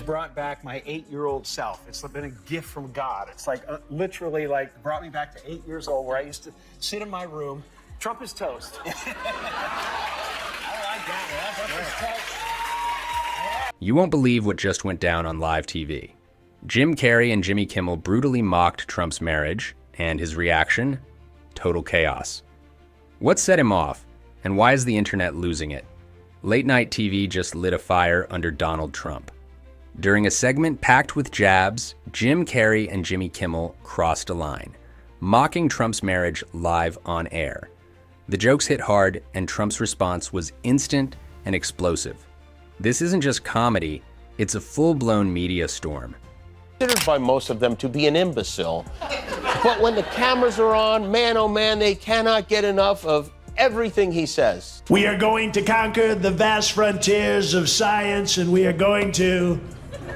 brought back my 8-year-old self. It's been a gift from God. It's like literally like brought me back to 8 years old where I used to sit in my room. Trump is toast. I like that. Trump is toast. You won't believe what just went down on live TV. Jim Carrey and Jimmy Kimmel brutally mocked Trump's marriage, and his reaction? Total chaos. What set him off, and why is the internet losing it? Late night TV just lit a fire under Donald Trump. During a segment packed with jabs, Jim Carrey and Jimmy Kimmel crossed a line, mocking Trump's marriage live on air. The jokes hit hard, and Trump's response was instant and explosive. This isn't just comedy, it's a full-blown media storm. Considered by most of them to be an imbecile. But when the cameras are on, man oh man, they cannot get enough of everything he says. We are going to conquer the vast frontiers of science, and we are going to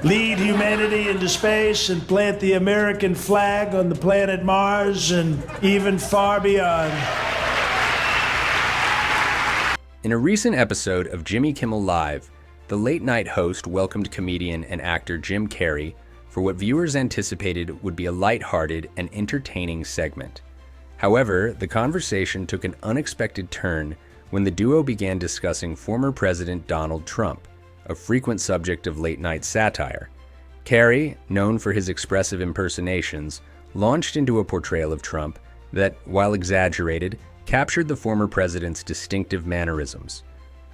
lead humanity into space and plant the American flag on the planet Mars and even far beyond. In a recent episode of Jimmy Kimmel Live, the late-night host welcomed comedian and actor Jim Carrey for what viewers anticipated would be a lighthearted and entertaining segment. However, the conversation took an unexpected turn when the duo began discussing former President Donald Trump, a frequent subject of late-night satire. Carrey, known for his expressive impersonations, launched into a portrayal of Trump that, while exaggerated, captured the former president's distinctive mannerisms.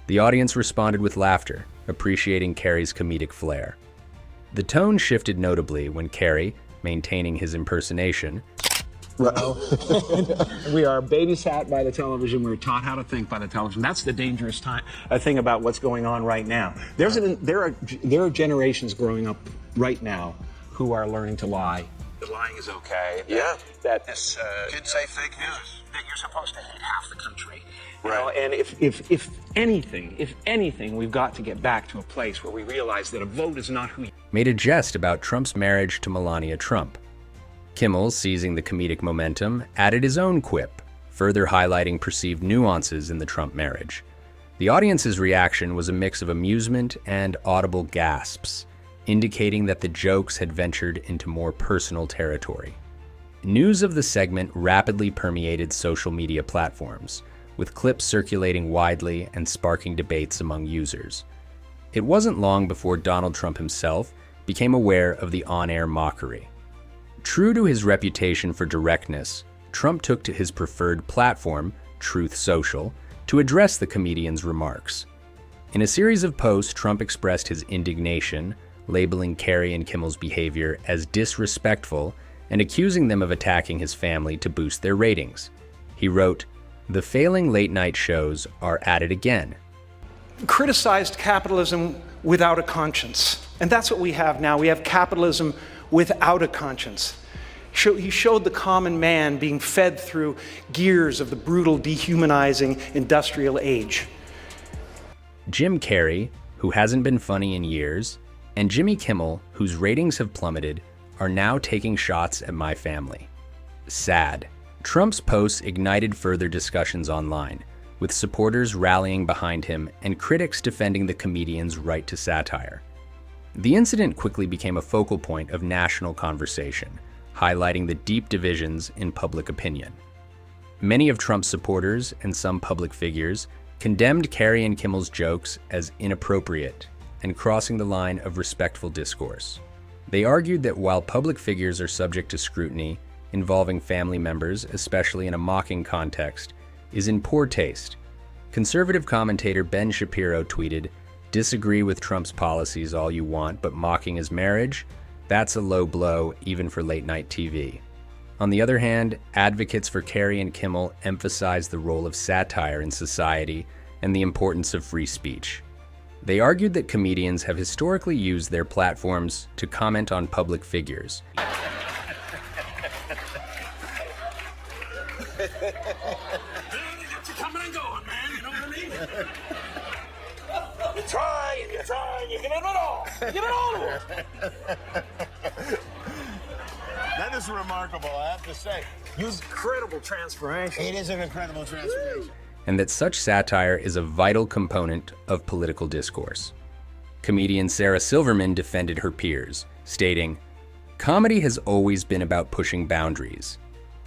The audience responded with laughter, appreciating Carrey's comedic flair. The tone shifted notably when Carrey, maintaining his impersonation, We are babysat by the television. We're taught how to think by the television. That's the dangerous thing about what's going on right now. There are generations growing up right now who are learning to lie. The lying is okay. That this kids say fake news. That you're supposed to hate half the country. You know, and if anything, we've got to get back to a place where we realize that a vote is not who you made a jest about Trump's marriage to Melania Trump. Kimmel, seizing the comedic momentum, added his own quip, further highlighting perceived nuances in the Trump marriage. The audience's reaction was a mix of amusement and audible gasps, indicating that the jokes had ventured into more personal territory. News of the segment rapidly permeated social media platforms, with clips circulating widely and sparking debates among users. It wasn't long before Donald Trump himself became aware of the on-air mockery. True to his reputation for directness, Trump took to his preferred platform, Truth Social, to address the comedian's remarks. In a series of posts, Trump expressed his indignation, labeling Carrey and Kimmel's behavior as disrespectful and accusing them of attacking his family to boost their ratings. He wrote, "The failing late-night shows are at it again." Criticized capitalism without a conscience. And that's what we have now. We have capitalism without a conscience. He showed the common man being fed through gears of the brutal, dehumanizing industrial age. Jim Carrey, who hasn't been funny in years, and Jimmy Kimmel, whose ratings have plummeted, are now taking shots at my family. Sad. Trump's posts ignited further discussions online, with supporters rallying behind him and critics defending the comedian's right to satire. The incident quickly became a focal point of national conversation, highlighting the deep divisions in public opinion. Many of Trump's supporters and some public figures condemned Carrey and Kimmel's jokes as inappropriate and crossing the line of respectful discourse. They argued that while public figures are subject to scrutiny, involving family members, especially in a mocking context, is in poor taste. Conservative commentator Ben Shapiro tweeted, "Disagree with Trump's policies all you want, but mocking his marriage? That's a low blow, even for late-night TV." On the other hand, advocates for Carrey and Kimmel emphasized the role of satire in society and the importance of free speech. They argued that comedians have historically used their platforms to comment on public figures. It's coming and going, man. You know what I mean? You try and you try and you give it all. You give it all to them. That is remarkable, I have to say. Incredible transformation. It is an incredible transformation. And that such satire is a vital component of political discourse. Comedian Sarah Silverman defended her peers, stating, "Comedy has always been about pushing boundaries.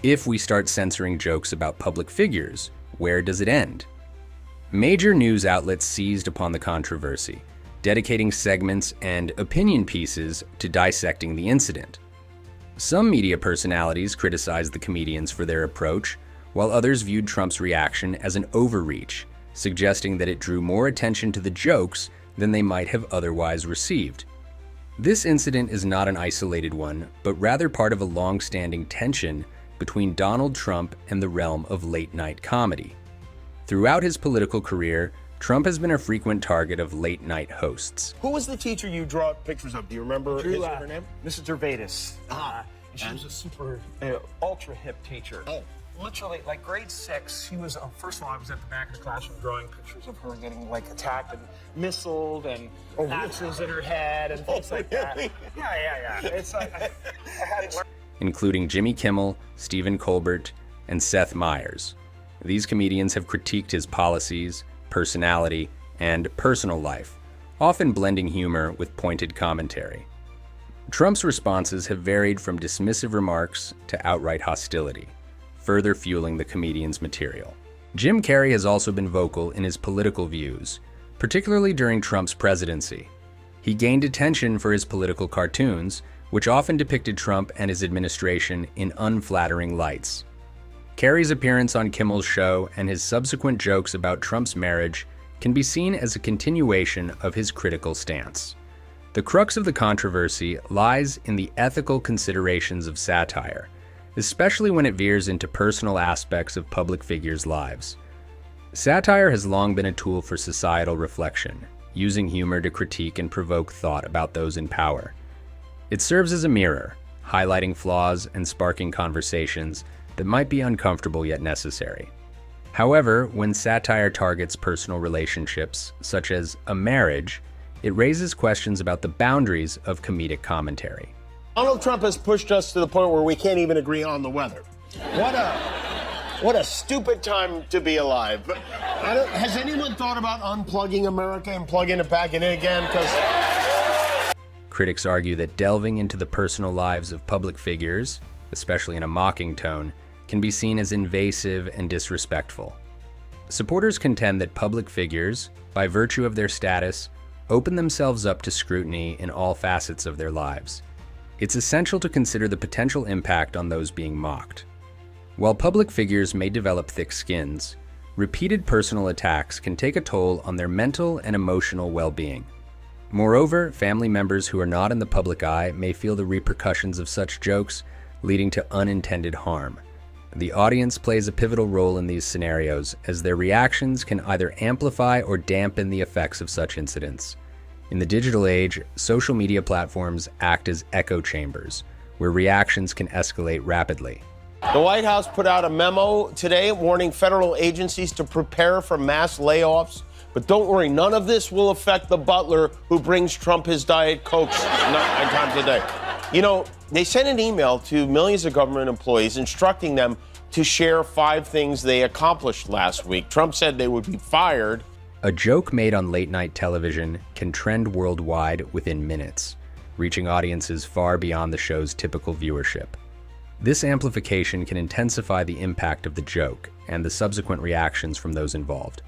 If we start censoring jokes about public figures, where does it end?" Major news outlets seized upon the controversy, dedicating segments and opinion pieces to dissecting the incident. Some media personalities criticized the comedians for their approach, while others viewed Trump's reaction as an overreach, suggesting that it drew more attention to the jokes than they might have otherwise received. This incident is not an isolated one, but rather part of a long-standing tension between Donald Trump and the realm of late-night comedy. Throughout his political career, Trump has been a frequent target of late-night hosts. Who was the teacher you draw pictures of? Do you remember her name? Mrs. Gervais. She was a super ultra hip teacher. Oh. Literally, like grade 6, she was, first of all, I was at the back of the classroom drawing pictures of her getting like attacked and missiled and axes in her head and things like that. Yeah. It's like, I had to including Jimmy Kimmel, Stephen Colbert, and Seth Meyers. These comedians have critiqued his policies, personality, and personal life, often blending humor with pointed commentary. Trump's responses have varied from dismissive remarks to outright hostility, further fueling the comedian's material. Jim Carrey has also been vocal in his political views, particularly during Trump's presidency. He gained attention for his political cartoons, which often depicted Trump and his administration in unflattering lights. Carrey's appearance on Kimmel's show and his subsequent jokes about Trump's marriage can be seen as a continuation of his critical stance. The crux of the controversy lies in the ethical considerations of satire, especially when it veers into personal aspects of public figures' lives. Satire has long been a tool for societal reflection, using humor to critique and provoke thought about those in power. It serves as a mirror, highlighting flaws and sparking conversations that might be uncomfortable yet necessary. However, when satire targets personal relationships, such as a marriage, it raises questions about the boundaries of comedic commentary. Donald Trump has pushed us to the point where we can't even agree on the weather. What a stupid time to be alive. But has anyone thought about unplugging America and plugging it back in again? Critics argue that delving into the personal lives of public figures, especially in a mocking tone, can be seen as invasive and disrespectful. Supporters contend that public figures, by virtue of their status, open themselves up to scrutiny in all facets of their lives. It's essential to consider the potential impact on those being mocked. While public figures may develop thick skins, repeated personal attacks can take a toll on their mental and emotional well-being. Moreover, family members who are not in the public eye may feel the repercussions of such jokes, leading to unintended harm. The audience plays a pivotal role in these scenarios, as their reactions can either amplify or dampen the effects of such incidents. In the digital age, social media platforms act as echo chambers, where reactions can escalate rapidly. The White House put out a memo today warning federal agencies to prepare for mass layoffs. But don't worry, none of this will affect the butler who brings Trump his Diet Cokes 9 times a day. You know, they sent an email to millions of government employees instructing them to share 5 things they accomplished last week. Trump said they would be fired. A joke made on late-night television can trend worldwide within minutes, reaching audiences far beyond the show's typical viewership. This amplification can intensify the impact of the joke and the subsequent reactions from those involved.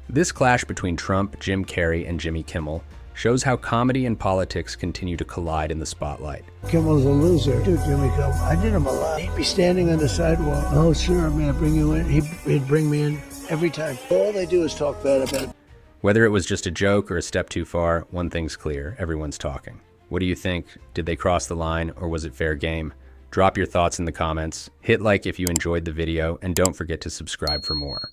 This clash between Trump, Jim Carrey, and Jimmy Kimmel shows how comedy and politics continue to collide in the spotlight. Kimmel's a loser. Dude, Jimmy Kimmel, I did him a lot. He'd be standing on the sidewalk. Oh, sure, may I bring you in? He'd bring me in every time. All they do is talk bad about it. Whether it was just a joke or a step too far, one thing's clear, everyone's talking. What do you think? Did they cross the line, or was it fair game? Drop your thoughts in the comments, hit like if you enjoyed the video, and don't forget to subscribe for more.